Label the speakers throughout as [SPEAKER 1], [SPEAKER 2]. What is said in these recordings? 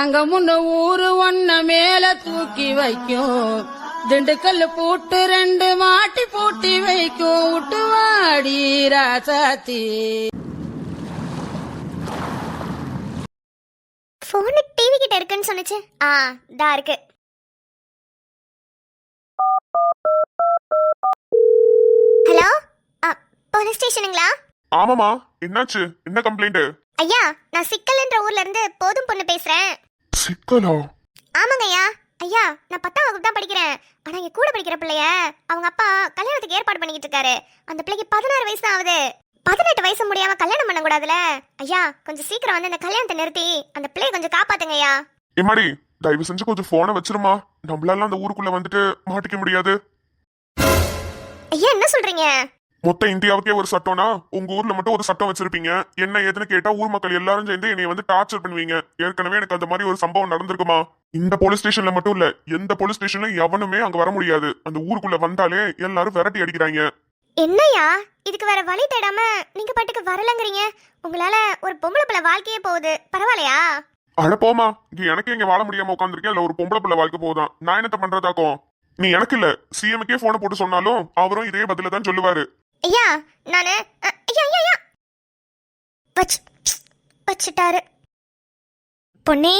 [SPEAKER 1] தங்கமுன்னு ஊரு ஒன்ன மேல தூக்கி வைக்கும், திண்டுக்கல் பூட்டு 2 மாட்டி பூட்டி வைக்கும், விட்டுவாடி ராசாத்தி.
[SPEAKER 2] போன் டிவி கிட்ட இருக்குன்னு சொன்னுச்சு. தா இருக்கு. ஹலோ, போலீஸ் ஸ்டேஷனுங்களா?
[SPEAKER 3] ஆமாமா, என்னாச்சு? என்ன கம்ப்ளைண்ட்?
[SPEAKER 2] ஐயா, நான் சிக்கல்ன்ற ஊர்ல இருந்து போதும் பொண்ணு பேசுறேன்.
[SPEAKER 3] சிக்கலா?
[SPEAKER 2] ஆமாங்க ஐயா. ஐயா, நான் 10ஆம் வகுப்பு தான் படிக்கிறேன். ஆனா இங்க கூட படிக்கிற பிள்ளைய அவங்க அப்பா கல்யாணத்துக்கு ஏற்பாடு பண்ணிக்கிட்டு இருக்காரு. அந்த பிள்ளைக்கு 16 வயசு தான் ஆகுது. 18 வயசு முடியாம கல்யாணம் பண்ண கூடாதுல ஐயா. கொஞ்சம் சீக்கிரம் வந்து இந்த கல்யாணத்தை நிறுத்தி அந்த பிள்ளைய கொஞ்சம் காப்பாத்துங்க ஐயா.
[SPEAKER 3] எம்மாடி, தயவு செஞ்சு கொஞ்சம் போனை வச்சிருமா. நம்மளால அந்த ஊருக்குள்ள வந்துட்டு மாட்டிக்க முடியாது.
[SPEAKER 2] ஐயா, என்ன சொல்றீங்க?
[SPEAKER 3] மொத்த இந்தியாவுக்கே ஒரு சட்டம்னா உங்க ஊர்ல மட்டும் ஒரு சட்டம் வச்சிருப்பீங்க. என்ன ஏதுன்னு கேட்டா ஊர் மக்கள் எல்லாரும் சேர்ந்து என்னை வந்து டார்ச்சர் பண்ணுவீங்க. ஏற்கனவே எனக்கு அந்த மாதிரி ஒரு சம்பவம் நடந்திருக்குமா? இந்த போலீஸ் ஸ்டேஷன்ல மட்டும் இல்ல, எந்த போலீஸ் ஸ்டேஷன்ல எவனுமே அங்க வர முடியாது. அந்த ஊருக்குள்ள வந்தாலே எல்லாரும் விரட்டி அடிக்கிறாங்க.
[SPEAKER 2] என்னையா, இதுக்கு வேற வழி தேடாம நீங்க பாட்டுக்கு வரலங்கறீங்க. உங்களால ஒரு பொம்பளை பிள்ளை வாழ்க்கையே போகுது, பரவாயில்லையா?
[SPEAKER 3] அட போமா, இங்க எனக்கு இங்க வாழ முடியாம உட்காந்துருக்கேன். இல்ல ஒரு பொம்பளை பிள்ளை வாழ்க்கை போகுதான். நான் என்னத்த பண்றதாக்கும்? நீ எனக்கு இல்ல, சிஎம்கே போனை போட்டு சொன்னாலும் அவரும் இதே பதில தான் சொல்லுவாரு.
[SPEAKER 2] ஐயா, நானு ஐயா ஐயா ஐயா வச்சிட்டாரு. பொன்னி,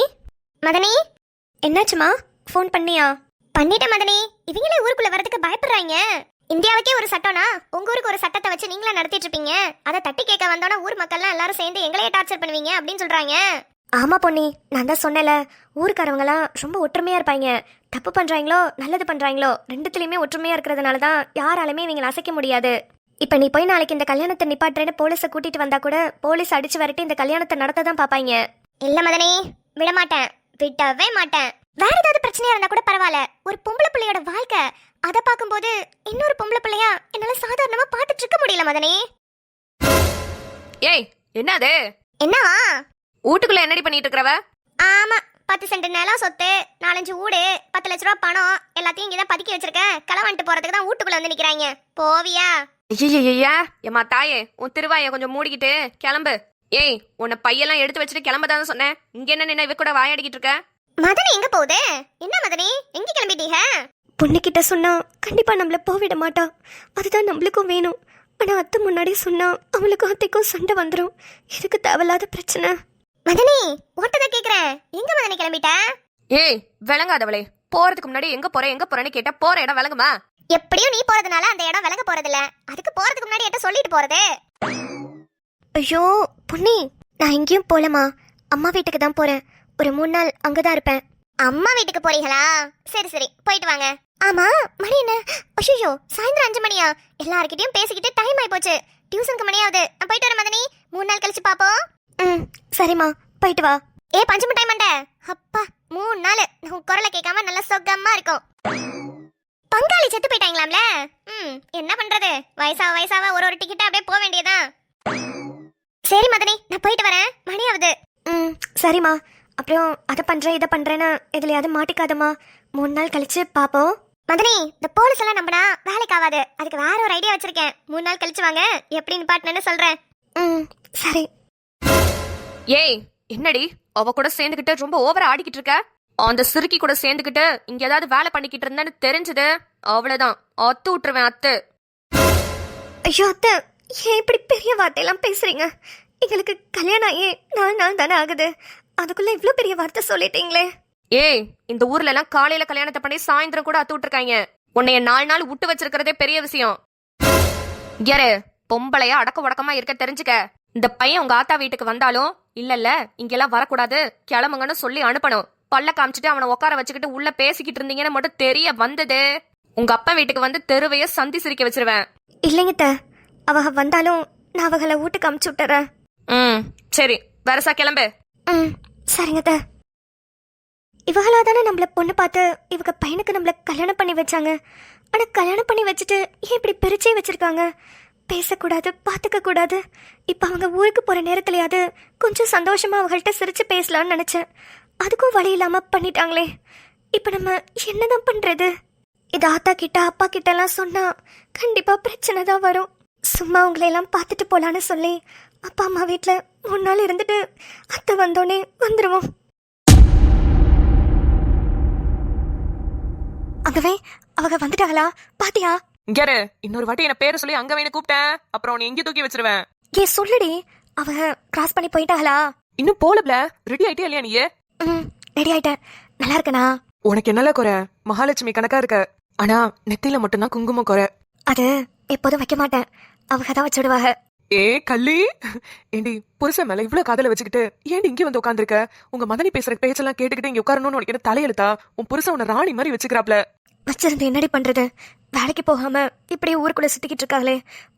[SPEAKER 2] மதனி, என்னாச்சுமா? ஃபோன் பண்ணியா? பண்ணிட்டேன் மதனி. இவங்களே ஊருக்குள்ள வரதுக்கு பயப்படுறாங்க. இந்தியாவுக்கே ஒரு சட்டம்னா உங்க ஊருக்கு ஒரு சட்டத்தை வச்சு நீங்களா நடத்திட்டு இருப்பீங்க. அதை தட்டி கேட்க வந்தோன்னா ஊர் மக்கள்லாம் எல்லாரும் சேர்ந்து எங்களையே டார்ச்சர் பண்ணுவீங்க அப்படின்னு சொல்றாங்க. ஆமா பொன்னி, நான் தான் சொன்னேன்ல, ஊருக்காரவங்களாம் ரொம்ப ஒற்றுமையா இருப்பாங்க. தப்பு பண்றாங்களோ நல்லது பண்றாங்களோ ரெண்டுத்துலயுமே ஒற்றுமையா இருக்கிறதுனால தான் யாராலுமே இவங்களை அசைக்க முடியாது. இப்ப நீ போய் நாளைக்கு இந்த கல்யாணத்தை நிப்பாட்டுறேன்னு போலீஸை கூட்டிட்டு வந்தா கூட போலீஸ் அடிச்சு வரட்டி இந்த கல்யாணத்தை நடத்த தான் பாப்பாங்க. இல்ல மதனி, விட மாட்டேன், விடவே மாட்டேன். வேற ஏதாவது பிரச்சனையா இருந்தா கூட பரவாயில்ல, ஒரு பொம்பளை பிள்ளையோட வாழ்க்கை அதை பார்க்கும்போது இன்னொரு பொம்பளை பிள்ளையா என்னால சாதாரணமா பார்த்துட்டு இருக்க முடியல மதனி.
[SPEAKER 4] ஏய், என்னது?
[SPEAKER 2] என்னவா?
[SPEAKER 4] வீட்டுக்குள்ள என்னடி பண்ணிட்டு இருக்கறவ? ஆமா,
[SPEAKER 2] 10 சென்ட் நிலம், சொத்து, 4-5 ஊடு, 10 லட்ச ரூபாய் பணம் எல்லாத்தையும் இங்கதான் பதுக்கி வச்சிருக்கேன். களவாண்டு போறதுக்கு தான் வீட்டுக்குள்ள வந்து நிக்கிறாங்க. போவியா?
[SPEAKER 4] ஐயா, எம்மா தாயே, உன் திருவாய கொஞ்சம் மூடிக்கிட்டு கிளம்பு. ஏய், உன்னை பையெல்லாம் எடுத்து வச்சுட்டு கிளம்பதான்னு சொன்னேன். இங்க என்ன நின்ன இவ கூட வாயாடிக்கிட்டு இருக்க?
[SPEAKER 2] மதனி எங்க போகுது? என்ன மதனி, எங்க கிளம்பிட்டீங்க?
[SPEAKER 5] பொண்ணுகிட்ட சொன்னா கண்டிப்பா நம்மள போவிட மாட்டா. அதுதான் நம்மளுக்கும் வேணும். ஆனா அத்தை முன்னாடி சொன்னா அவளுக்கும் அத்தைக்கும் சண்டை வந்துடும். இதுக்கு தேவையில்லாத பிரச்சனை.
[SPEAKER 2] மதனி, ஓட்டத கேக்குறேன், எங்க மதனி கிளம்பிட்ட?
[SPEAKER 4] ஏய், விளங்காதவளே, போறதுக்கு முன்னாடி எங்க போறேன்னு கேட்டா போற இடம் விளங்குமா?
[SPEAKER 2] எப்படியும் நீ போறதுனால அந்த இடம் விளங்க போறது இல்ல. அதுக்கு போறதுக்கு முன்னாடி என்ன சொல்லிட்டு போறது?
[SPEAKER 5] ஐயோ பொன்னி, நான் எங்கேயும் போலமா, அம்மா வீட்டுக்கு தான் போறேன். ஒரு 3 நாள் அங்கதான் இருப்பேன்.
[SPEAKER 2] அம்மா வீட்டுக்கு போறீங்களா? சரி சரி, போயிட்டு வாங்க. ஆமா, மணி என்ன? ஐயோ, சாயந்தரம் 5 மணியா? எல்லார்கிட்டயும் பேசிக்கிட்டு டைம் ஆயி போச்சு. டியூஷனுக்கு மணி ஆகுது. நான் போயிட்டு வரேன் மதனி, 3 நாள் கழிச்சு பாப்போம்.
[SPEAKER 5] சரிம்மா, போயிட்டு வா.
[SPEAKER 2] ஏ பஞ்சு மிட்டாய் மண்டை, அப்பா 3 நாள் உன் குரலை கேட்காம நல்ல சொக்கமா இருக்கும். பங்காளி செத்து போயிட்டாங்களாம்ல. என்ன பண்றது, வயசாவ ஒரு டிக்கெட் அப்படியே போக வேண்டியதான். சரி மதனி, நான் போயிட்டு வரேன், மணி ஆகுது.
[SPEAKER 5] சரிம்மா, அப்புறம் அதை பண்றேன் இதை பண்றேன்னு எதுலையாவது மாட்டிக்காதம்மா. 3 நாள் கழிச்சு பாப்போம்.
[SPEAKER 2] மதனி, இந்த போலீஸ் எல்லாம் நம்பினா வேலைக்கு ஆகாது. அதுக்கு வேற ஒரு ஐடியா வச்சிருக்கேன். 3 நாள் கழிச்சு வாங்க, எப்படி நிப்பாட்டினு சொல்றேன்.
[SPEAKER 5] சரி.
[SPEAKER 4] ஏய், என்னடி அவ கூட சேர்ந்துகிட்டு ரொம்ப ஓவரா ஆடிக்கிட்டு இருக்க? அந்த சிறுக்கி கூட சேர்ந்துகிட்டு இங்க ஏதாவது வேலை பண்ணிக்கிட்டு இருந்தேன்னு தெரிஞ்சது அவ்வளவுதான், அத்து விட்டுருவேன் அத்து.
[SPEAKER 5] ஐயோ அத்தை, ஏன் இப்படி பெரிய வார்த்தையெல்லாம் பேசுறீங்க? எங்களுக்கு கல்யாணம் ஆகி 4 நாள் தானே ஆகுது, அதுக்குள்ள இவ்ளோ பெரிய வார்த்தை சொல்லிட்டீங்களே.
[SPEAKER 4] ஏய், இந்த ஊர்ல எல்லாம் காலையில கல்யாணத்தை பண்ணி சாயந்தரம் கூட அத்து விட்டுருக்காங்க. உன்னைய 4 நாள் விட்டு வச்சிருக்கிறதே பெரிய விஷயம். யாரு பொம்பளையா அடக்க உடக்கமா இருக்க தெரிஞ்சுக்க. இந்த பையன் உங்க ஆத்தா வீட்டுக்கு வந்தாலும் இல்ல இங்கெல்லாம் வரக்கூடாது, கிளம்புங்கன்னு சொல்லி அனுப்பணும். பல்ல காமிச்சிட்டு அவனை உட்கார வச்சுக்கிட்டு உள்ள பேசிக்கிட்டு இருந்தீங்கன்னு மட்டும் தெரிய வந்தது, உங்க அப்பா வீட்டுக்கு வந்து தெருவைய சந்தி சிரிக்க வச்சிருவேன்.
[SPEAKER 5] இல்லைங்க, அவ வந்தாலும் நான் அவகளை வீட்டுக்கு அமுச்சு விட்டுறேன்.
[SPEAKER 4] சரி, வரசா கிளம்பு.
[SPEAKER 5] சரிங்க. இவங்களா தானே நம்மள பொண்ணு பார்த்து இவங்க பையனுக்கு நம்மள கல்யாணம் பண்ணி வச்சாங்க. ஆனா கல்யாணம் பண்ணி வச்சுட்டு ஏன் இப்படி பிரிச்சே வச்சிருக்காங்க? பேசக்கூடாது, பார்த்துக்க கூடாது. இப்ப அவங்க ஊருக்கு போற நேரத்துலயாவது கொஞ்சம் சந்தோஷமா அவங்கள்ட்ட சிரிச்சு பேசலாம்னு நினைச்சேன். அதுக்கும் வழி இல்லாம பண்ணிட்டாங்களே. இப்ப நம்ம என்னதான் பண்றது? இது ஆத்தா கிட்ட அப்பா கிட்ட எல்லாம் சொன்னா கண்டிப்பா பிரச்சனை தான் வரும். சும்மா உங்களை எல்லாம் பார்த்துட்டு போலான்னு சொல்லி அப்பா அம்மா வீட்டுல 3 நாள் இருந்துட்டு அத்தை வந்தோடனே வந்துருவோம். அங்கவே அவங்க வந்துட்டாங்களா? பாத்தியா?
[SPEAKER 4] இங்கரு இன்னொரு வாட்டி என்ன பேரை சொல்லி அங்க வேணும் கூப்பிட்டேன், அப்புறம் நீ எங்கேயும் தூக்கி வச்சிருவேன்.
[SPEAKER 5] ஏ சொல்லுடி, அவங்க கிராஸ் பண்ணி போயிட்டாங்களா?
[SPEAKER 4] இன்னும் போலப்ல. ரெடி ஆயிட்டே இல்லையா நீ?
[SPEAKER 5] ரெடி ஆயிட்டேன். நல்லா இருக்கனா?
[SPEAKER 4] உனக்கு என்னல குறை? மகாலட்சுமி கணக்கா இருக்க. ஆனா நெத்தியில மட்டும்தான் குங்குமம் குறை.
[SPEAKER 5] அது எப்போதும் வைக்க மாட்டேன், அவங்க தான் வச்சுடுவாங்க.
[SPEAKER 4] ஏ கள்ளி, ஏண்டி புருஷன் மேல இவ்வளவு காதல வச்சுக்கிட்டு ஏண்டி இங்க வந்து உட்காந்துருக்க? உங்க மதனி பேசுற பேச்செல்லாம் கேட்டுக்கிட்டு இங்க உட்காரணும்னு உனக்கு என்ன தலையெழுத்தா? உன் புருஷன் உன்னை ராணி மாதிரி வச்சுக்கிறாப்ல.
[SPEAKER 5] வச்சிருந்து என்னடி பண்றது? வேலைக்கு போகாம இப்படியே ஊருக்குள்ள சுத்திக்கிட்டு இருக்காங்களே,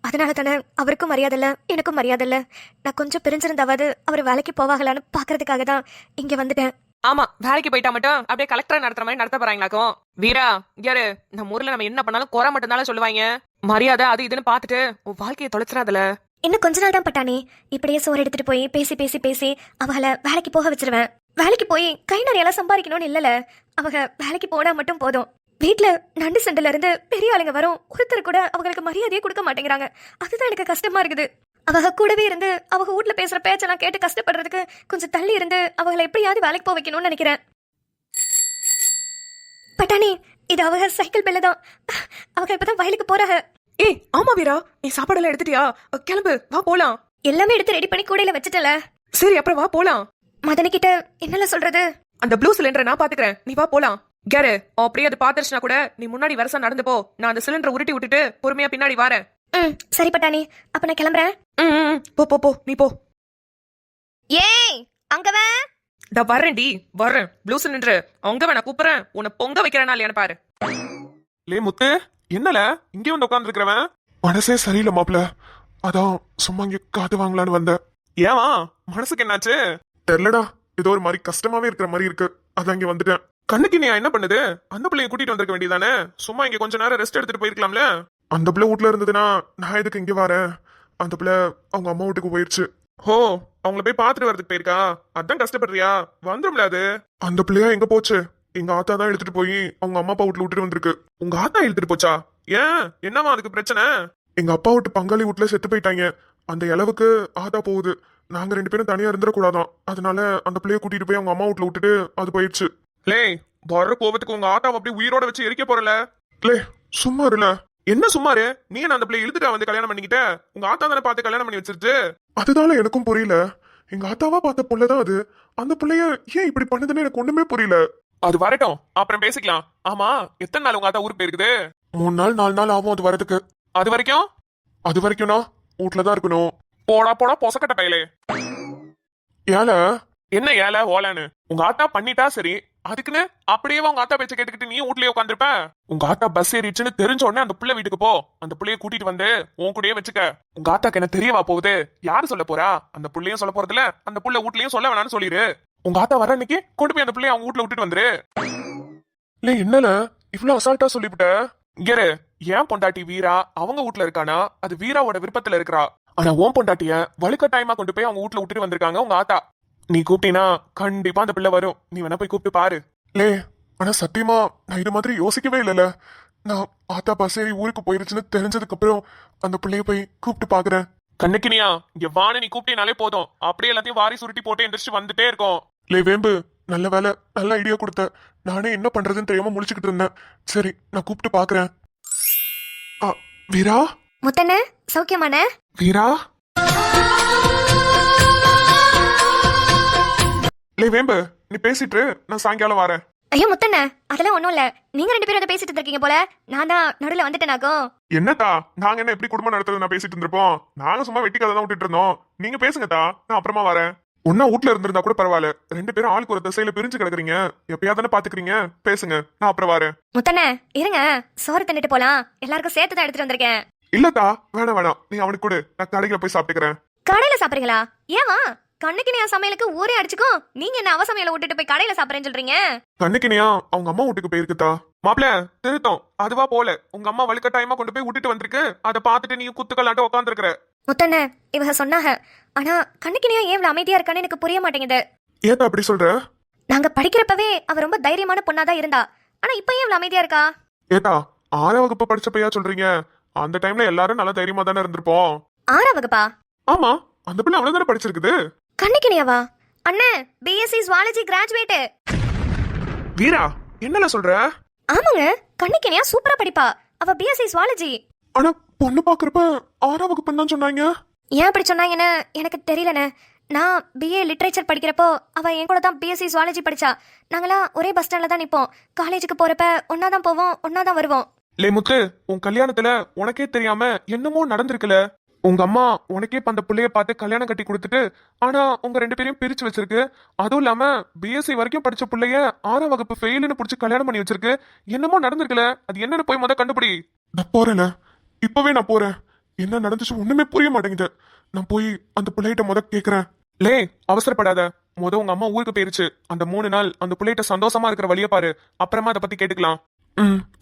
[SPEAKER 5] அதனால தானே அவருக்கும் மரியாதை இல்ல, எனக்கும் மரியாதை இல்ல. நான் கொஞ்சம் பிரிஞ்சிருந்தாவது அவர் வேலைக்கு போவாங்களான்னு பாக்குறதுக்காக தான் இங்க வந்துட்டேன்.
[SPEAKER 4] ஆமா, வேலைக்கு போயிட்டா மட்டும் அப்படியே கலெக்டர் நடத்துற மாதிரி நடத்த போறாங்களாக்கும். வீரா யாரு, நம்ம ஊர்ல நம்ம என்ன பண்ணாலும் குறை மட்டும் தானே சொல்லுவாங்க. மரியாதை அது இதுன்னு பாத்துட்டு உன் வாழ்க்கையை தொலைச்சிடாதல.
[SPEAKER 5] இன்னும் கொஞ்ச நாள் தான் பட்டானே, இப்படியே சோறு எடுத்துட்டு போய் பேசி பேசி பேசி அவளை வேலைக்கு போக வச்சிருவேன். வேலைக்கு போய் கை நிறையெல்லாம் சம்பாதிக்கணும்னு இல்லல, அவங்க வேலைக்கு போனா மட்டும் போதும். வீட்டுல நண்டு சண்டுல இருந்து பெரிய ஆளுங்க வரும், ஒருத்தர் கூட அவங்களுக்கு மரியாதையே கொடுக்க மாட்டேங்கிறாங்க. அதுதான் எனக்கு கஷ்டமா இருக்குது. அவங்க கூடவே இருந்து அவங்க வீட்ல பேசுற பேச்செல்லாம் கேட்டு கஷ்டப்படுறதுக்கு கொஞ்சம் தள்ளி இருந்து அவங்களை எப்படியாவது வேலைக்கு போக வைக்கணும்னு நினைக்கிறேன். பட்டானி, இது அவங்க சைக்கிள் பெல்ல தான். அவங்க இப்பதான் வயலுக்கு போறாங்க.
[SPEAKER 4] ஏய் ஆமா வீரா, நீ சாப்பாடெல்லாம் எடுத்துட்டியா? கிளம்பு, வா போலாம்.
[SPEAKER 5] எல்லாமே எடுத்து ரெடி பண்ணி கூடையில வச்சுட்டல.
[SPEAKER 4] சரி அப்புறம் வா போலாம்.
[SPEAKER 5] மதனி கிட்ட என்னெல்லாம் சொல்றது?
[SPEAKER 4] அந்த ப்ளூ சிலிண்டரை நான் பாத்துக்கிறேன், நீ வா போலாம். கேரு அப்படியே அது பாத்துருச்சுனா கூட நீ முன்னாடி வரசா நடந்து போ. நான் அந்த சிலிண்டரை உருட்டி விட்டுட்டு பொறுமையா பின்னாடி வரேன்.
[SPEAKER 5] சரி பட்டானி, அப்ப நான் கிளம்புறேன்.
[SPEAKER 4] போ போ போ, நீ போ.
[SPEAKER 5] ஏய் அங்கவே
[SPEAKER 4] நான் வர்றேன்டி, வர்றேன். ப்ளூ சிலிண்டர் அவங்க வேணா கூப்பிடுறேன், உன்னை பொங்க வைக்கிறேனா இல்லையான்னு பாரு.
[SPEAKER 3] லே முத்து, என்னல இங்கே வந்து உட்காந்துருக்கிறவன்? மனசே சரியில்லை மாப்ள, அதான் சும்மா இங்க காது வாங்கலான்னு வந்தேன். ஏவா மனசுக்கு என்னாச்சு? தெரியலடா, ஏதோ ஒரு மாதிரி கஷ்டமாவே இருக்கிற மாதிரி இருக்கு, அதான் இங்க வந்துட்டேன். கண்ணுக்கு நீ என்ன பண்ணுது? அந்த பிள்ளைய கூட்டிட்டு வந்திருக்க வேண்டியதானே? சும்மா இங்க கொஞ்ச நேரம் ரெஸ்ட் எடுத்துட்டு போயிருக்கலாம்ல. அந்த பிள்ளை வீட்டுல இருந்ததுன்னா நான் எதுக்கு இங்க வரேன்? அந்த பிள்ளை அவங்க அம்மா வீட்டுக்கு போயிருச்சு. ஹோ, அவங்கள போய் பாத்துட்டு வரதுக்கு போயிருக்கா? அதான் கஷ்டப்படுறியா? வந்துரும்ல அது. அந்த பிள்ளையா எங்க போச்சு? எங்க ஆத்தா தான் எடுத்துட்டு போய் அவங்க அம்மா அப்பா வீட்டுல விட்டுட்டு வந்திருக்கு. உங்க ஆத்தா எடுத்துட்டு போச்சா? ஏன், என்னவா அதுக்கு பிரச்சனை? எங்க அப்பா வீட்டு பங்காளி வீட்டுல செத்து போயிட்டாங்க. அந்த இளவுக்கு ஆத்தா போகுது. நாங்க 2 பேரும் தனியா இருந்துடக்கூடாதான், அதனால அந்த பிள்ளைய கூட்டிட்டு போய் அவங்க அம்மா வீட்டுல விட்டுட்டு அது போயிடுச்சு. லே, வர்ற கோபத்துக்கு உங்க ஆத்தாவை அப்படியே உயிரோட வச்சு எரிக்க போறல. லே சும்மா இருல. என்ன சும்மாரு? நீ என்ன அந்த பிள்ளைய இழுத்துட்டா வந்து கல்யாணம் பண்ணிக்கிட்ட? உங்க ஆத்தா தானே பார்த்து கல்யாணம் பண்ணி வச்சிருச்சு. அதுதானே எனக்கும் புரியல. எங்க ஆத்தாவா பார்த்த புள்ளதான் அது. அந்த பிள்ளைய ஏன் இப்படி பண்ணுதுன்னு எனக்கு ஒண்ணுமே புரியல. அது வரட்டும், அப்புறம் பேசிக்கலாம். ஆமா, எத்தனை நாள் உங்க ஆத்தா ஊருக்கு போயிருக்குது? 3 நாள் 4 நாள் ஆகும் அது வரதுக்கு. அது வரைக்கும்னா வீட்டுலதான் இருக்கணும். போடா போடா பொசக்கட்ட கையிலே. ஏல என்ன ஏல ஓலன்னு? உங்க ஆத்தா பண்ணிட்டா சரி, அதுக்குன்னு அப்படியே உங்க ஆத்தா பேச்ச கேட்டுக்கிட்டு நீ வீட்லயே உட்காந்துருப்ப? உங்க ஆத்தா பஸ் ஏறிச்சுன்னு தெரிஞ்ச உடனே அந்த புள்ள வீட்டுக்கு போ. அந்த புள்ளைய கூட்டிட்டு வந்து உன் கூடயே வச்சுக்க. உங்க ஆத்தாக்கு என்ன தெரியவா போகுது? யாரு சொல்ல போறா? அந்த புள்ளையும் சொல்ல போறதுல, அந்த புள்ள வீட்லயும் சொல்ல வேணாம்னு சொல்லிரு. உங்க ஆத்தா வர அன்னைக்கு கொண்டு போய் அந்த பிள்ளைய அவங்க வீட்டுல விட்டுட்டு வந்துரு. இல்ல என்னல இவ்வளவு அசால்ட்டா சொல்லிவிட்ட? இங்கரு, ஏன் பொண்டாட்டி வீரா அவங்க வீட்டுல இருக்கானா, அது வீராவோட விருப்பத்துல இருக்கிறா. ஆனா உன் பொண்டாட்டிய வலுக்கட்டாயமா கொண்டு போய் அவங்க வீட்டுல விட்டுட்டு வந்திருக்காங்க உங்க ஆத்தா. நீ கூப்பிட்டீனா கண்டிப்பா அந்த பிள்ளை வரும். நீ வேணா போய் கூப்பிட்டு பாரு. லே, ஆனா சத்தியமா நான் இது மாதிரி யோசிக்கவே இல்லல. நான் ஆத்தா பசேரி ஊருக்கு போயிருச்சுன்னு தெரிஞ்சதுக்கு அப்புறம் அந்த பிள்ளைய போய் கூப்பிட்டு பாக்குறேன். கண்ணுக்கினியா, இங்க வான நீ கூப்பிட்டீனாலே போதும், அப்படியே எல்லாத்தையும் வாரி சுருட்டி போட்டு எந்திரிச்சு வந்துட்டே இருக்கும். லே வேம்பு, நல்ல வேலை, நல்ல ஐடியா கொடுத்த. நானே என்ன பண்றதுன்னு தெரியாம முழிச்சுக்கிட்டு இருந்தேன். சரி, நான் கூப்பிட்டு பாக்குறேன். வீரா,
[SPEAKER 5] முத்தண்ணே சௌக்கியமானே?
[SPEAKER 3] வீரா, லே வேம்பு, நீ பேசிட்டு நான் சாயங்காலம் வரேன்.
[SPEAKER 5] ஐயோ முத்தண்ணே, அதெல்லாம் ஒண்ணும் இல்ல. நீங்க 2 பேரும் பேசிட்டு இருக்கீங்க போல, நான் தான் நடுவுல வந்துட்டேனாக்கும்.
[SPEAKER 3] என்னத்தா, நாங்க என்ன எப்படி குடும்பம் நடத்துறது நான் பேசிட்டு இருந்திருப்போம்? நாங்க சும்மா வெட்டி கதை தான் விட்டுட்டு இருந்தோம். நீங்க பேசுங்கத்தா, நான் அப்புறமா வரேன். ஒன்னா வீட்ல இருந்திருந்தா கூட பரவாயில்ல, 2 பேரும் ஆளுக்கு ஒரு திசையில பிரிஞ்சு கிடக்குறீங்க. எப்பயா தானே பாத்துக்கிறீங்க, பேசுங்க, நான் அப்புறம் வரேன்.
[SPEAKER 5] முத்தண்ணே இருங்க, சோறு தின்னுட்டு போலாம். எல்லாருக்கும் சேர்த்து தான் எடுத்துட்டு வந்திருக்கேன்.
[SPEAKER 3] இல்லத்தா, வேணாம், நீ அவனுக்கு கொடு, நான் கடையில போய் சாப்பிட்டுக்கிறேன்.
[SPEAKER 5] கடையில சாப்பிடுறீங்களா? ஏமா கண்ணுக்கு நீ சமையலுக்கு ஊரே அடிச்சுக்கும், நீங்க என்ன அவ சமையல விட்டுட்டு போய் கடையில சாப்பிடுறேன்னு சொல்றீங்க?
[SPEAKER 3] கண்ணுக்கினியா அவங்க அம்மா வீட்டுக்கு போயிருக்குதா. மாப்பிள திருத்தம், அதுவா போல உங்க அம்மா வலுக்கட்டாயமா கொண்டு போய் விட்டுட்டு வந்திருக்கு. அதை பார்த்துட்டு நீ குத்துக்கல்லாட்ட உட்காந்துருக்குற.
[SPEAKER 5] முத்தண்ணே இவங்க சொன்னாங்க, ஆனா கண்ணுக்கு ஏன் இவ்வளவு அமைதியா இருக்கான்னு எனக்கு புரிய மாட்டேங்குது.
[SPEAKER 3] ஏதா அப்படி சொல்ற?
[SPEAKER 5] நாங்க படிக்கிறப்பவே அவ ரொம்ப தைரியமான பொண்ணாதான் இருந்தா, ஆனா இப்ப ஏன் இவ்வளவு அமைதியா இருக்கா?
[SPEAKER 3] ஏதா 6ஆம் வகுப்பு படிச்சப்பையா சொல்றீங்க? அந்த டைம்ல எல்லாரும் நல்லா தைரியமா தானே இருந்திருப்போம்.
[SPEAKER 5] 6ஆம் வகுப்பா?
[SPEAKER 3] ஆமா, அந்த பிள்ளை அவ்வளவுதானே படிச்சிருக்குது.
[SPEAKER 5] கண்ணுக்கினியாவா? அண்ணே பிஎஸ்சி ஜுவாலஜி கிராஜுவேட்.
[SPEAKER 3] வீரா, என்னல சொல்ற?
[SPEAKER 5] ஆமாங்க, கண்ணிக்கனியா சூப்பரா படிப்பா. அவ பிஎஸ்சி சுவாலஜி.
[SPEAKER 3] ஆனா பொண்ணு பாக்குறப்ப 6ஆம் வகுப்புன்னு தான் சொன்னாங்க.
[SPEAKER 5] ஏன் அப்படி சொன்னாங்கன்னு எனக்கு தெரியலண்ணே. நான் பிஏ லிட்ரேச்சர் படிக்கிறப்போ அவ என் கூட தான் பிஎஸ்சி சுவாலஜி படிச்சா. நாங்களாம் ஒரே பஸ் ஸ்டாண்ட்ல தான் நிப்போம். காலேஜுக்கு போறப்ப ஒன்னா தான் போவோம், ஒன்னா தான் வருவோம்.
[SPEAKER 3] லே முத்து, உன் கல்யாணத்துல உனக்கே தெரியாம என்னமோ நடந்திருக்குல. உங்க அம்மா உனக்கே இப்ப அந்த பிள்ளைய பார்த்து கல்யாணம் கட்டி கொடுத்துட்டு, ஆனா உங்க 2 பேரையும் பிரிச்சு வச்சிருக்கு. அதுவும் இல்லாம பிஎஸ்சி வரைக்கும் படிச்ச பிள்ளைய 6ஆம் வகுப்பு ஃபெயிலுன்னு புடிச்சு கல்யாணம் பண்ணி வச்சிருக்கு. என்னமோ நடந்திருக்குல, அது என்னன்னு போய் முத கண்டுபிடி. நான் போறேன், இப்பவே நான் போறேன். என்ன நடந்துச்சு ஒண்ணுமே புரிய மாட்டேங்குது. நான் போய் அந்த பிள்ளைகிட்ட முத கேக்குறேன். லே, அவசரப்படாத. முத உங்க அம்மா ஊருக்கு போயிருச்சு. அந்த 3 நாள் அந்த பிள்ளைகிட்ட சந்தோஷமா இருக்கிற வழிய பாரு. அப்புறமா அதை பத்தி கேட்டுக்கலாம்.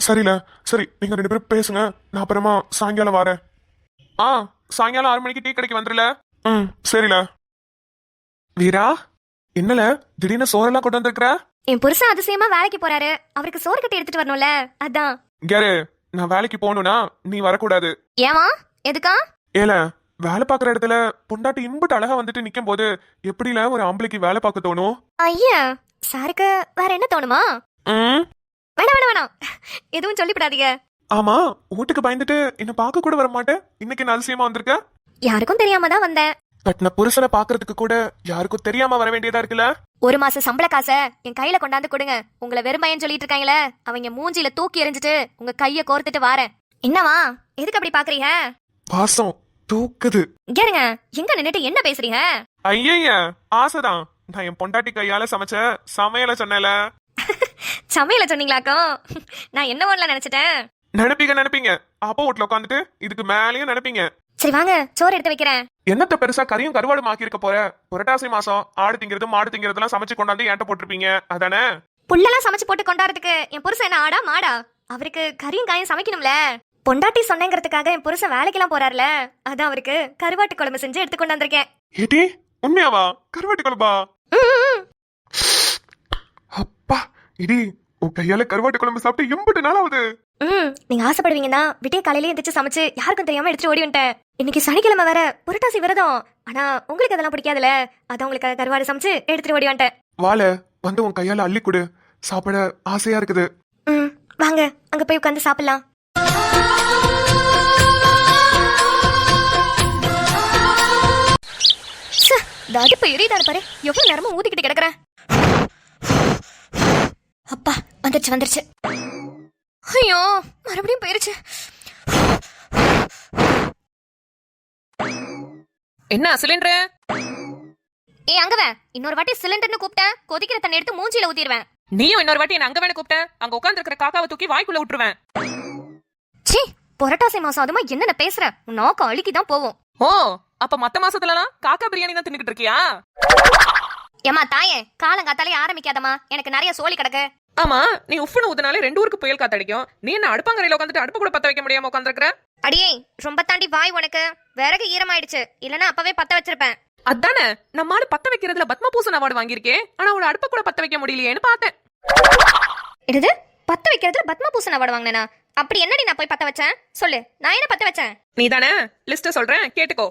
[SPEAKER 3] சரில, சரி, நீங்க 2 பேரும் பேசுங்க. நான் அப்புறமா சாயங்காலம் வரேன். சாயங்காலம் 6 மணிக்கு டீ கடைக்கு வந்துருல. சரில. வீரா, என்னல திடீர்னு சோறெல்லாம் கொண்டு வந்திருக்கிற?
[SPEAKER 5] என் புருஷன் அதிசயமா வேலைக்கு போறாரு. அவருக்கு சோறு கட்டி எடுத்துட்டு வரணும்ல, அதான்.
[SPEAKER 3] கேரு, நான் வேலைக்கு போகணும்னா நீ வரக்கூடாது.
[SPEAKER 5] ஏமா? எதுக்கா?
[SPEAKER 3] ஏல, வேலை பாக்குற இடத்துல பொண்டாட்டி இம்புட்டு அழகா வந்துட்டு நிக்கும் போது எப்படில ஒரு ஆம்பளைக்கு வேலை பார்க்க தோணும்?
[SPEAKER 5] ஐயா, சாருக்கு வேற என்ன தோணுமா? வேணாம் வேணாம் வேணாம், எதுவும் சொல்லிவிடாதீங்க.
[SPEAKER 3] ஆமா, வீட்டுக்கு பயந்துட்டு என்ன பார்க்க கூட வர மாட்டேன். இன்னைக்கு நான் அதிசயமா வந்திருக்க.
[SPEAKER 5] யாருக்கும் தெரியாம தான் வந்தேன்.
[SPEAKER 3] பட் நான் புருஷனை பாக்குறதுக்கு கூட யாருக்கும் தெரியாம வர வேண்டியதா இருக்குல்ல.
[SPEAKER 5] 1 மாசம் சம்பள காசை என் கையில கொண்டாந்து கொடுங்க. உங்களை வெறுமையன்னு சொல்லிட்டு இருக்காங்களே, அவங்க மூஞ்சில தூக்கி எறிஞ்சிட்டு உங்க கைய கோர்த்துட்டு வாரேன். என்னவா, எதுக்கு அப்படி பாக்குறீங்க?
[SPEAKER 3] பாசம் தூக்குது.
[SPEAKER 5] கேளுங்க, எங்க நின்னுட்டு என்ன பேசுறீங்க?
[SPEAKER 3] ஐய, ஆசைதான். நான் என் பொண்டாட்டி கையால சமைச்ச சமையல சொன்னேல.
[SPEAKER 5] சமையல சொன்னீங்களாக்கும்? நான் என்ன ஒண்ணல நினைச்சிட்டேன்.
[SPEAKER 3] நினைப்பீங்க. அப்போ வீட்டுல உட்காந்துட்டு இதுக்கு மேலயும் நினைப்பீங்க.
[SPEAKER 5] சரி வாங்க, சோறு எடுத்து வைக்கிறேன்.
[SPEAKER 3] என்னத்த பெருசா கறியும் கருவாடும் ஆக்கி இருக்க போற? புரட்டாசி மாசம் ஆடு திங்கிறது மாடு திங்கிறதுலாம் சமைச்சு கொண்டாந்து ஏன்ட்ட போட்டிருப்பீங்க, அதானே?
[SPEAKER 5] புல்லெல்லாம் சமைச்சு போட்டு கொண்டாடுறதுக்கு என் புருஷன் என்ன ஆடா மாடா? அவருக்கு கறியும் காயும் சமைக்கணும்ல. பொண்டாட்டி சொன்னேங்கிறதுக்காக என் புருஷன் வேலைக்கெல்லாம் போறாருல, அதான் அவருக்கு கருவாட்டு குழம்பு செஞ்சு எடுத்து கொண்டு வந்திருக்கேன்.
[SPEAKER 3] ஏடி, உண்மையாவா? கருவாட்டு குழம்பா? அப்பா, இடி, உன் கையால கருவாட்டு குழம்பு சாப்பிட்டு எம்பட்டு நாள் ஆகுது.
[SPEAKER 5] நீங்க ஆசைப்படுவீங்கன்னா விட்டிய காலையில எந்திரிச்சு சமைச்சு யாருக்கும் தெரியாம எடுத்துட்டு ஓடி வந்துட்டேன். இன்னைக்கு சனிக்கிழமை வேற, புரட்டாசி விரதம். ஆனா உங்களுக்கு அதெல்லாம் பிடிக்காதுல, அதான் உங்களுக்கு கருவாடு சமைச்சு எடுத்துட்டு ஓடி வந்துட்டேன்.
[SPEAKER 3] வாழ வந்து உன் கையால அள்ளி கொடு, சாப்பிட ஆசையா இருக்குது.
[SPEAKER 5] வாங்க, அங்க போய் உட்காந்து சாப்பிடலாம். அடுப்பு எரியுதான பாரு, எவ்வளவு நேரமும் ஊத்திக்கிட்டு கிடக்குறேன். அப்பா, வந்துருச்சு. ஐயோ, மறுபடியும் போயிருச்சு.
[SPEAKER 4] என்ன சிலிண்டர்?
[SPEAKER 5] அங்கவே இன்னொரு வாட்டி சிலிண்டர்னு கூப்பிட்டேன், கொதிக்கிற தண்ணி எடுத்து மூஞ்சில ஊத்திடுவேன்.
[SPEAKER 4] நீயும் இன்னொரு வாட்டி என்ன அங்க வேணா கூப்பிட்ட, அங்க உட்கார்ந்து இருக்கிற காக்காவை தூக்கி வாய்க்குள்ள விட்டுருவேன்.
[SPEAKER 5] சீ, புரட்டாசி மாசம் அதுமா என்னென்ன பேசுற? நாக்கு அழுக்கிதான் போவோம்.
[SPEAKER 4] ஓ, அப்ப மத்த மாசத்துலலாம் காக்கா பிரியாணி தான் தின்னுக்கிட்டு இருக்கியா?
[SPEAKER 5] ஏமா தாயே, காலங்காத்தாலே ஆரம்பிக்காதமா, எனக்கு நிறைய சோழி கிடக்கு.
[SPEAKER 4] ஆமா, நீ உப்புன்னு ஊதுனாலே 2 ஊருக்கு புயல் காத்தடிக்கும். நீ என்ன அடுப்பாங்கரையில உட்காந்துட்டு அடுப்பு கூட பத்த வைக்க முடியாம உட்காந்துருக்க?
[SPEAKER 5] அடியே, ரொம்ப தாண்டி வாய் உனக்கு. விறகு ஈரமாயிடுச்சு, இல்லனா அப்பவே பத்த வச்சிருப்பேன்.
[SPEAKER 4] அதானே, நம்மால பத்த வைக்கிறதுல பத்மபூஷன் அவார்டு வாங்கியிருக்கேன். ஆனா அவளோட அடுப்ப கூட பத்த வைக்க முடியலையேன்னு பார்த்தேன்.
[SPEAKER 5] இது பத்த வைக்கிறதுல பத்மபூஷன் அவார்டு வாங்கினா? அப்படி என்னடி நான் போய் பத்த வச்சேன்? சொல்லு, நான் என்ன பத்த வச்சேன்?
[SPEAKER 4] நீ தானே, லிஸ்ட் சொல்றேன் கேட்டுக்கோ.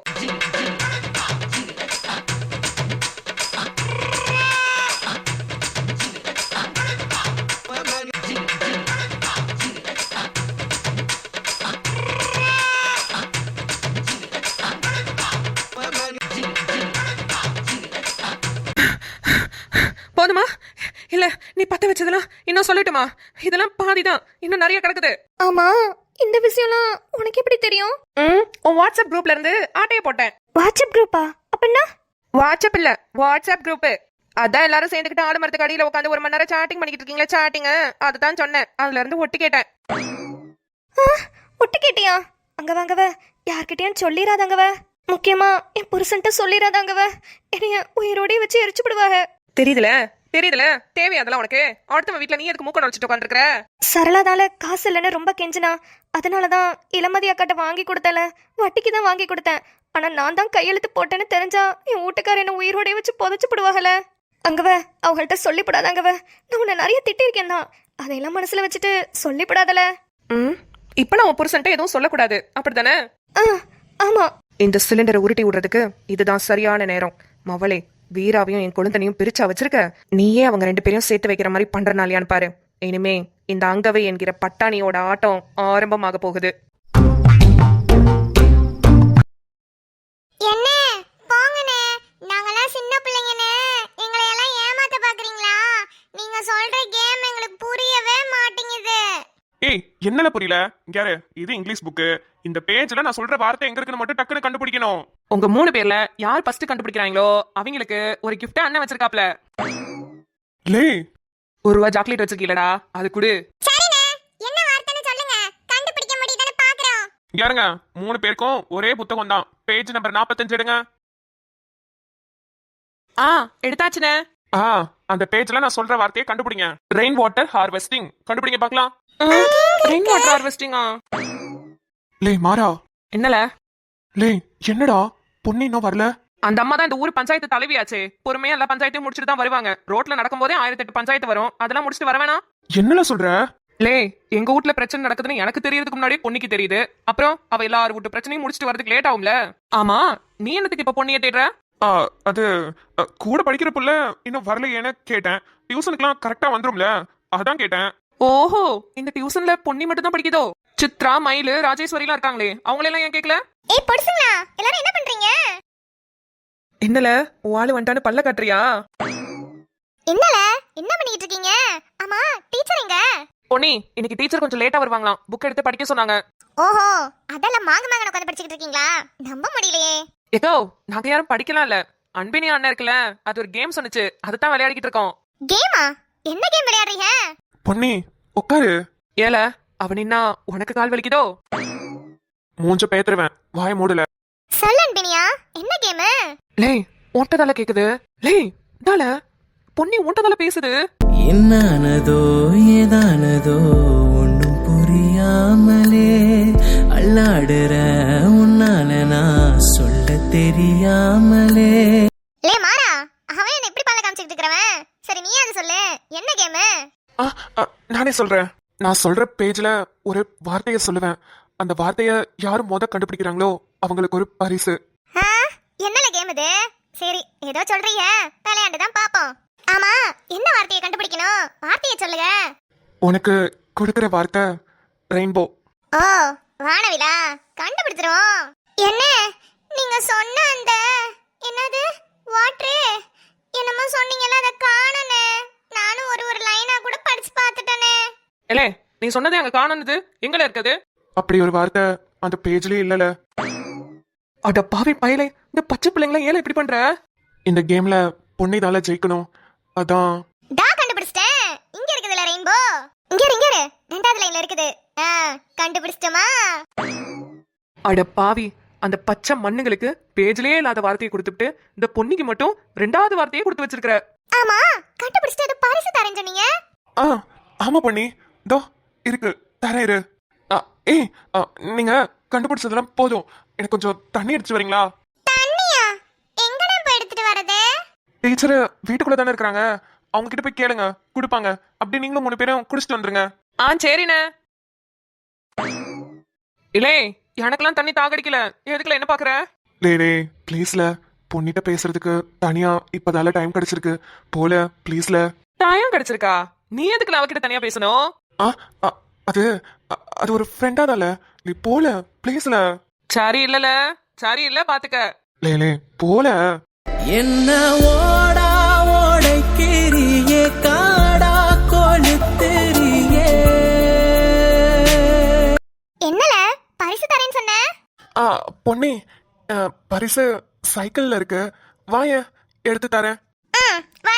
[SPEAKER 4] போதுமா? இல்ல நீ பத்த வச்சதெல்லாம் இன்னும் சொல்லட்டுமா? இதெல்லாம் பாதிதான், இன்னும் நிறைய கிடக்குது.
[SPEAKER 5] ஆமா, இந்த விஷயம்லாம் உனக்கு எப்படி தெரியும்?
[SPEAKER 4] உன் வாட்ஸ்அப் குரூப்ல இருந்து ஆட்டைய போட்டேன்.
[SPEAKER 5] வாட்ஸ்அப் குரூப்பா? அப்படின்னா?
[SPEAKER 4] வாட்ஸ்அப் இல்ல, வாட்ஸ்அப் குரூப். அதான் எல்லாரும் சேர்ந்துக்கிட்டு ஆலமரத்துக்கு அடியில உட்காந்து 1 மணி நேரம் சாட்டிங் பண்ணிக்கிட்டு இருக்கீங்களா, சாட்டிங். அதுதான் சொன்னேன். அதுல இருந்து ஒட்டு கேட்டேன்.
[SPEAKER 5] ஒட்டு கேட்டியா? அங்க வாங்கவ, யார்கிட்டயும் சொல்லிராதாங்கவ. முக்கியமா என் புருஷன்ட்ட சொல்லிராதாங்கவ. என்னைய உயிரோடய வச்சு எரிச்சு விடுவாங்க.
[SPEAKER 4] தெரியுதுல, தேவையா அதெல்லாம் உனக்கு? அடுத்த வீட்டுல நீ எதுக்கு மூக்க நடிச்சிட்டு உட்காந்துருக்க?
[SPEAKER 5] சரளாதால காசு இல்லைன்னு ரொம்ப கெஞ்சினா, அதனாலதான் இளமதி அக்காட்ட வாங்கி கொடுத்தல. வட்டிக்கு தான் வாங்கி கொடுத்தேன். ஆனா நான் தான் கையெழுத்து போட்டேன்னு தெரிஞ்சா என் வீட்டுக்கார என்ன உயிரோடய வச்சு புதைச்சு விடுவாங்கல. அங்கவ, அவங்கள்ட்ட சொல்லிப்படாதாங்கவ. நான் உன்னை நிறைய திட்டிருக்கேன் தான், அதையெல்லாம் மனசுல வச்சுட்டு சொல்லிப்படாதல.
[SPEAKER 4] இப்ப நான் உன் புருஷன்ட்ட எதுவும் சொல்லக்கூடாது, அப்படித்தானே?
[SPEAKER 5] ஆமா.
[SPEAKER 4] இந்த சிலிண்டரை உருட்டி விடுறதுக்கு இதுதான் சரியான நேரம். மவளே, வீராவையும் என் குழந்தையும் பிரிச்சா வச்சிருக்க. நீயே அவங்க 2 பேரையும் சேர்த்து வைக்கிற மாதிரி பண்றனாலியான்னு பாரு. இனிமே
[SPEAKER 6] இந்த அங்கவை என்கிற பட்டாணியோட ஆட்டம் ஆரம்பமாக போகுது.
[SPEAKER 2] என்ன போங்கண்ணே, நாங்கெல்லாம் சின்ன பிள்ளைங்கண்ணே, எங்களை எல்லாம் ஏமாத்த பாக்குறீங்களா? நீங்க சொல்ற கேம் எங்களுக்கு புரியவே மாட்டேங்குது.
[SPEAKER 3] ஏய் என்னல புரியல? யாரு இது இங்கிலீஷ் புக்கு. இந்த பேஜ்ல நான் சொல்ற வார்த்தை எங்க இருக்குன்னு மட்டும் டக்குன்னு கண்டுபிடிக்கணும்.
[SPEAKER 6] உங்க 3 பேர்ல யார் ஃபர்ஸ்ட் கண்டுபிடிக்கிறாங்களோ அவங்களுக்கு ஒரு கிஃப்ட் அண்ணன் வச்சிருக்காப்ல.
[SPEAKER 3] லே
[SPEAKER 6] ₹1 சாக்லேட் வச்சிருக்கீங்களடா, அது குடு.
[SPEAKER 2] சரிண்ணே, என்ன வார்த்தைன்னு சொல்லுங்க, கண்டுபிடிக்க முடியுதான்னு பாக்குறோம்.
[SPEAKER 3] யாருங்க 3 பேருக்கும் ஒரே புத்தகம் தான். பேஜ் நம்பர் 45 எடுங்க.
[SPEAKER 6] எடுத்தாச்சுனே.
[SPEAKER 3] அந்த பேஜ்ல நான் சொல்ற வார்த்தையை கண்டுபிடிங்க. ரெயின் வாட்டர் ஹார்வெஸ்டிங் கண்டுபிடிங்க பார்க்கலாம்.
[SPEAKER 6] Rain water ஹார்வெஸ்டிங்கா?
[SPEAKER 3] லே மாறா.
[SPEAKER 6] என்னல?
[SPEAKER 3] லே என்னடா பொண்ணு இன்னும் வரல?
[SPEAKER 6] அந்த அம்மா தான் இந்த ஊர் பஞ்சாயத்து தலைவியாச்சே. பொறுமையா எல்லா பஞ்சாயத்தையும் முடிச்சுட்டு தான் வருவாங்க. ரோட்ல நடக்கும்போதே 1008 பஞ்சாயத்து வரும். அதெல்லாம் முடிச்சுட்டு வர வேணாம்.
[SPEAKER 3] என்னல சொல்ற?
[SPEAKER 6] லே, எங்க வீட்ல பிரச்சனை நடக்குதுன்னு எனக்கு தெரியறதுக்கு முன்னாடி பொண்ணுக்கு தெரியுது. அப்புறம் அவ எல்லாரும் வீட்டு பிரச்சனையும் முடிச்சுட்டு வரதுக்கு லேட் ஆகும்ல. ஆமா, நீ என்னத்துக்கு இப்ப பொண்ணிய தேடுற?
[SPEAKER 3] அது கூட படிக்கிற புள்ள இன்னும் வரலையேன்னு கேட்டேன். டியூஷனுக்குலாம் கரெக்டா வந்துரும்ல, அதான் கேட்டேன்.
[SPEAKER 6] ஓஹோ, இந்த டியூஷன்ல பொண்ணி மட்டும் தான் படிக்குதோ? சித்ரா, மயிலு, ராஜேஸ்வரி எல்லாம் இருக்காங்களே, அவங்களெல்லாம் ஏன் கேட்கல?
[SPEAKER 2] ஏய் பொடுசுங்களா, எல்லாரும் என்ன பண்றீங்க?
[SPEAKER 6] என்னல ஆளு வந்துட்டான்னு பல்ல காட்டுறியா?
[SPEAKER 2] என்னல என்ன பண்ணிட்டு இருக்கீங்க? ஆமா, டீச்சர் எங்க?
[SPEAKER 6] பொன்னி, இன்னைக்கு டீச்சர் கொஞ்சம் லேட்டா வருவாங்களாம். புக் எடுத்து படிக்க சொன்னாங்க.
[SPEAKER 2] ஓஹோ, அதெல்லாம் மாங்க உட்காந்து படிச்சுக்கிட்டு இருக்கீங்களா? நம்ப முடியலையே.
[SPEAKER 6] ஏதோ நாங்க யாரும் படிக்கலாம் இல்ல. அன்பினி அண்ணன் இருக்குல்ல, அது ஒரு கேம் சொன்னுச்சு, அதுதான் விளையாடிக்கிட்டு இருக்கோம்.
[SPEAKER 2] கேமா? என்ன கேம் விளையாடுறீங்க?
[SPEAKER 3] பொன்னி உட்காரு.
[SPEAKER 6] ஏல, அவ நின்னா உனக்கு கால் வலிக்குதோ?
[SPEAKER 3] மூஞ்ச பேத்துருவேன், வாய மூடல.
[SPEAKER 2] சொல்லன் பினியா, என்ன கேம்?
[SPEAKER 6] லே, உன்ட்டதால கேக்குது. லே, தால பொன்னி உன்ட்டதால பேசுது.
[SPEAKER 7] என்னானதோ ஏதானதோ ஒன்னும் புரியாமலே அல்லாடுற உன்னால நான் சொல்ல தெரியாமலே.
[SPEAKER 2] லே மாறா, அவன் என்ன இப்படி பல்ல காமிச்சிட்டு இருக்கறவன்? சரி நீ அது சொல்லு, என்ன கேம்?
[SPEAKER 3] நானே சொல்றேன். நான் சொல்ற பேஜ்ல ஒரு வார்த்தையை சொல்லுவேன். அந்த வார்த்தைய யாரு கண்டுபிடிக்கிறாங்களோ அவங்களுக்கு ஒரு பரிசு.
[SPEAKER 2] என்னல கேம் இது? சரி ஏதோ சொல்றீங்க, விளையாண்டு தான் பாப்போம். ஆமா, என்ன வார்த்தையை கண்டுபிடிக்கணும்? வார்த்தையை சொல்லுங்க.
[SPEAKER 3] உனக்கு கொடுக்கிற வார்த்தை ரெயின்போ.
[SPEAKER 2] ஓ, வானவிலா, கண்டுபிடிச்சிரும். என்ன நீங்க சொன்ன அந்த என்னது வாட்டர் என்னமோ சொன்னீங்கல, அத காணனே. நானும் ஒரு லைனா கூட படிச்சு பார்த்துட்டனே.
[SPEAKER 6] ஏலே, நீ சொன்னதே அங்க காணனது எங்கல இருக்குது?
[SPEAKER 3] அப்படி ஒரு வார்த்தை அந்த பேஜ்லயே இல்லல.
[SPEAKER 6] அட பாவி பயலே, இந்த பச்சை பிள்ளைங்கள ஏல இப்படி பண்ற?
[SPEAKER 3] இந்த கேம்ல பொன்னிதால ஜெயிக்கணும், அதான்.
[SPEAKER 2] டா கண்டுபிடிச்சிட்டேன். இங்க இருக்குதுல ரெயின்போ. இங்க இரு, ரெண்டாவது லைன்ல இருக்குது. கண்டுபிடிச்சிட்டமா?
[SPEAKER 6] அட பாவி, அந்த பச்சை மண்ணுங்களுக்கு பேஜ்லயே இல்லாத வார்த்தையை கொடுத்துட்டு இந்த பொன்னிக்கு மட்டும் 2வது வார்த்தையை கொடுத்து வச்சிருக்கிற.
[SPEAKER 2] ஆமா, கண்டுபிடிச்சிட்டு அது பரிசு தரேன்னு சொன்னீங்க.
[SPEAKER 3] ஆமா பொன்னி, தோ இருக்கு, தரேன் இரு. ஏய், நீங்க கண்டுபிடிச்சதெல்லாம் போதும். எனக்கு கொஞ்சம் தண்ணி எடுத்து வரீங்களா?
[SPEAKER 2] தண்ணியா? எங்கடா போய் எடுத்துட்டு வரது?
[SPEAKER 3] டீச்சர் வீட்டுக்குள்ள தானே இருக்காங்க, அவங்க கிட்ட போய் கேளுங்க, கொடுப்பாங்க. அப்படி நீங்களும் 3 பேரும் குடிச்சிட்டு வந்துருங்க.
[SPEAKER 6] சரிண்ணே. இல்லே, எனக்கெல்லாம் தண்ணி தாகடிக்கல. எதுக்குல என்ன பாக்குற?
[SPEAKER 3] லே ப்ளீஸ்ல, பொன்னிட்ட பேசுறதுக்கு தனியா இப்பதால டைம் கிடைச்சிருக்கு போல, ப்ளீஸ்ல.
[SPEAKER 6] டைம் கிடைச்சிருக்கா? நீ எதுக்குல அவகிட்ட தனியா பேசணும்?
[SPEAKER 3] அது அது ஒரு ஃப்ரெண்டா தால, நீ போல ப்ளீஸ்ல.
[SPEAKER 6] சரி இல்லல, சரி இல்ல பாத்துக்க.
[SPEAKER 3] லே போல.
[SPEAKER 7] என்ன ஓடா ஓடைக்கிறியே காடா கொளுத்தெறியே.
[SPEAKER 2] என்னல பரிசு தரேன்னு சொன்ன?
[SPEAKER 3] பொன்னி, பரிசு சைக்கிள்ல இருக்கு, வாய எடுத்து தரேன்.
[SPEAKER 2] வா